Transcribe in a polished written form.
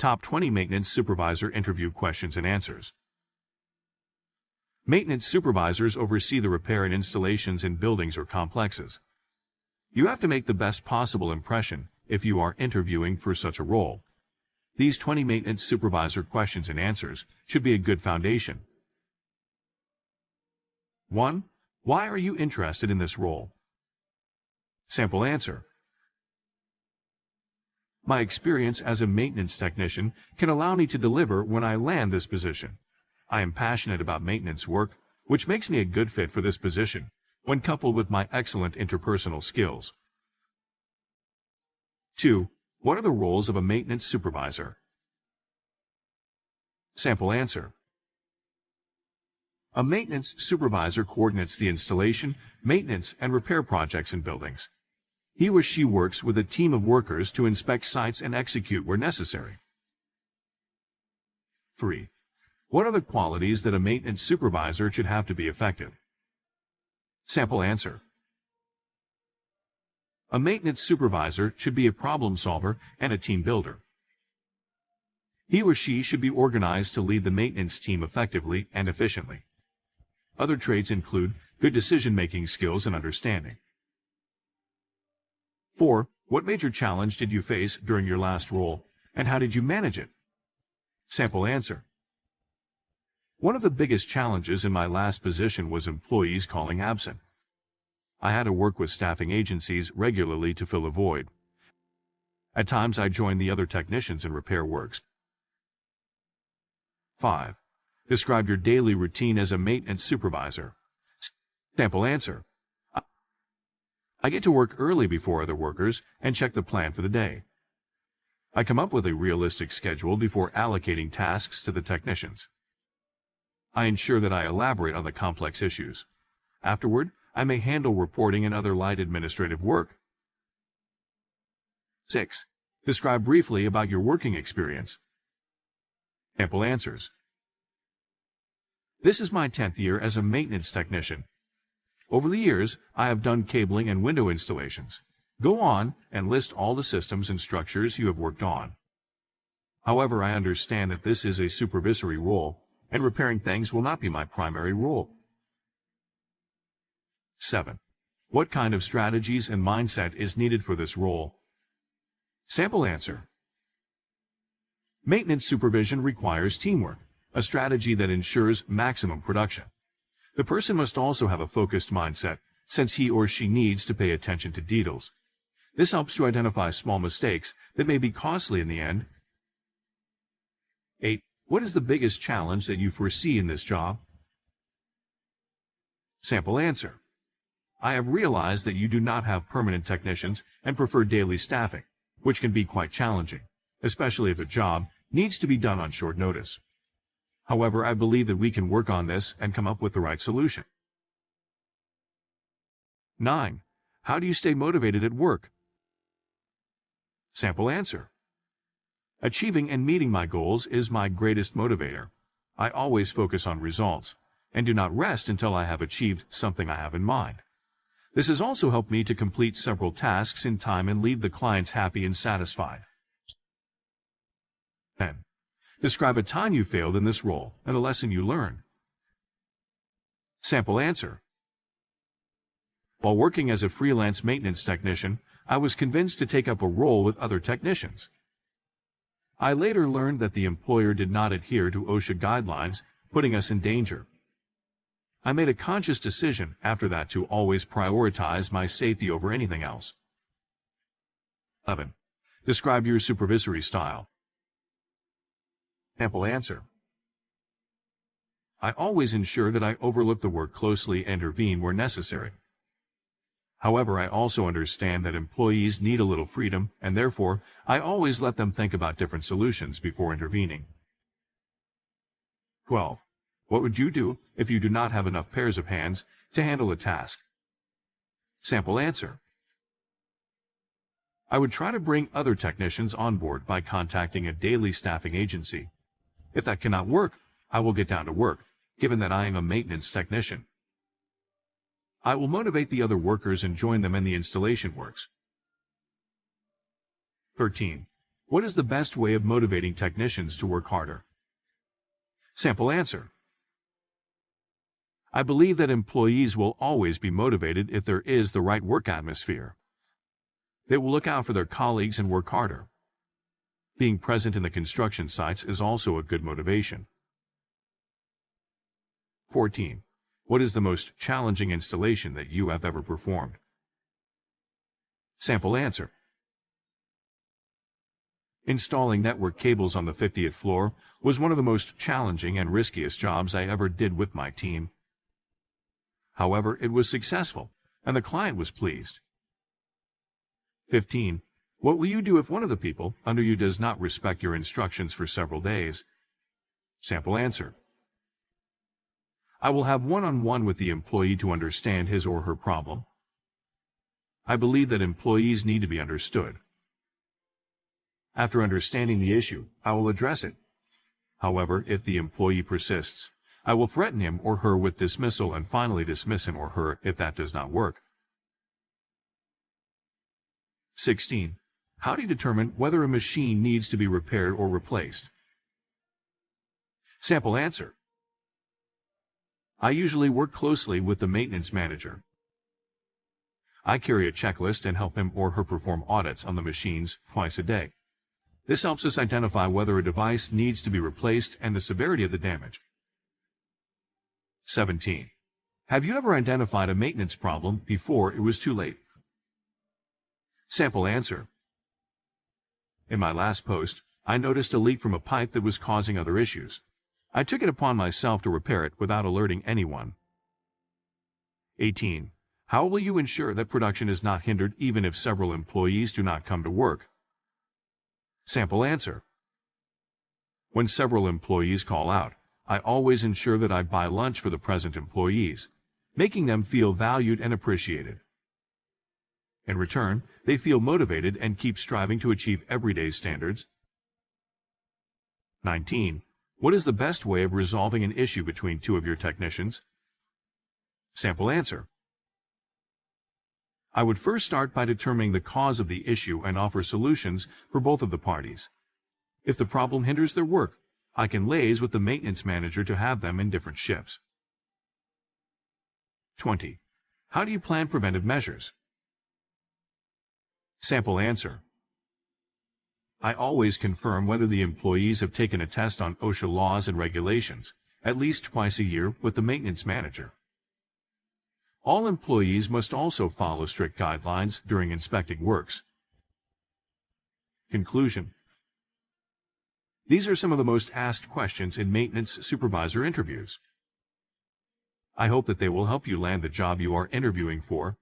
Top 20 Maintenance Supervisor Interview Questions and Answers. Maintenance supervisors oversee the repair and installations in buildings or complexes. You have to make the best possible impression if you are interviewing for such a role. These 20 maintenance supervisor questions and answers should be a good foundation. 1. Why are you interested in this role? Sample answer. My experience as a maintenance technician can allow me to deliver when I land this position. I am passionate about maintenance work, which makes me a good fit for this position, when coupled with my excellent interpersonal skills. 2. What are the roles of a maintenance supervisor? Sample answer. A maintenance supervisor coordinates the installation, maintenance, and repair projects in buildings. He or she works with a team of workers to inspect sites and execute where necessary. 3. What are the qualities that a maintenance supervisor should have to be effective? Sample answer. A maintenance supervisor should be a problem solver and a team builder. He or she should be organized to lead the maintenance team effectively and efficiently. Other traits include good decision-making skills and understanding. 4. What major challenge did you face during your last role, and how did you manage it? Sample answer. One of the biggest challenges in my last position was employees calling absent. I had to work with staffing agencies regularly to fill a void. At times I joined the other technicians in repair works. 5. Describe your daily routine as a maintenance supervisor. Sample answer. I get to work early before other workers and check the plan for the day. I come up with a realistic schedule before allocating tasks to the technicians. I ensure that I elaborate on the complex issues. Afterward, I may handle reporting and other light administrative work. 6. Describe briefly about your working experience. Sample answers. This is my 10th year as a maintenance technician. Over the years, I have done cabling and window installations. Go on and list all the systems and structures you have worked on. However, I understand that this is a supervisory role, and repairing things will not be my primary role. 7. What kind of strategies and mindset is needed for this role? Sample answer. Maintenance supervision requires teamwork, a strategy that ensures maximum production. The person must also have a focused mindset, since he or she needs to pay attention to details. This helps to identify small mistakes that may be costly in the end. 8. What is the biggest challenge that you foresee in this job? Sample answer. I have realized that you do not have permanent technicians and prefer daily staffing, which can be quite challenging, especially if a job needs to be done on short notice. However, I believe that we can work on this and come up with the right solution. 9. How do you stay motivated at work? Sample answer. Achieving and meeting my goals is my greatest motivator. I always focus on results, and do not rest until I have achieved something I have in mind. This has also helped me to complete several tasks in time and leave the clients happy and satisfied. 10. Describe a time you failed in this role and a lesson you learned. Sample answer. While working as a freelance maintenance technician, I was convinced to take up a role with other technicians. I later learned that the employer did not adhere to OSHA guidelines, putting us in danger. I made a conscious decision after that to always prioritize my safety over anything else. 11. Describe your supervisory style. Sample answer. I always ensure that I overlook the work closely and intervene where necessary. However, I also understand that employees need a little freedom, and therefore, I always let them think about different solutions before intervening. 12. What would you do if you do not have enough pairs of hands to handle a task? Sample answer. I would try to bring other technicians on board by contacting a daily staffing agency. If that cannot work, I will get down to work, given that I am a maintenance technician. I will motivate the other workers and join them in the installation works. 13. What is the best way of motivating technicians to work harder? Sample answer. I believe that employees will always be motivated if there is the right work atmosphere. They will look out for their colleagues and work harder. Being present in the construction sites is also a good motivation. 14. What is the most challenging installation that you have ever performed? Sample answer. Installing network cables on the 50th floor was one of the most challenging and riskiest jobs I ever did with my team. However, it was successful, and the client was pleased. 15. What will you do if one of the people under you does not respect your instructions for several days? Sample answer. I will have one-on-one with the employee to understand his or her problem. I believe that employees need to be understood. After understanding the issue, I will address it. However, if the employee persists, I will threaten him or her with dismissal and finally dismiss him or her if that does not work. 16. How do you determine whether a machine needs to be repaired or replaced? Sample answer. I usually work closely with the maintenance manager. I carry a checklist and help him or her perform audits on the machines twice a day. This helps us identify whether a device needs to be replaced and the severity of the damage. 17. Have you ever identified a maintenance problem before it was too late? Sample answer. In my last post, I noticed a leak from a pipe that was causing other issues. I took it upon myself to repair it without alerting anyone. 18. How will you ensure that production is not hindered even if several employees do not come to work? Sample answer. When several employees call out, I always ensure that I buy lunch for the present employees, making them feel valued and appreciated. In return, they feel motivated and keep striving to achieve everyday standards. 19. What is the best way of resolving an issue between two of your technicians? Sample answer. I would first start by determining the cause of the issue and offer solutions for both of the parties. If the problem hinders their work, I can liaise with the maintenance manager to have them in different shifts. 20. How do you plan preventive measures? Sample answer. I always confirm whether the employees have taken a test on OSHA laws and regulations, at least twice a year with the maintenance manager. All employees must also follow strict guidelines during inspecting works. Conclusion. These are some of the most asked questions in maintenance supervisor interviews. I hope that they will help you land the job you are interviewing for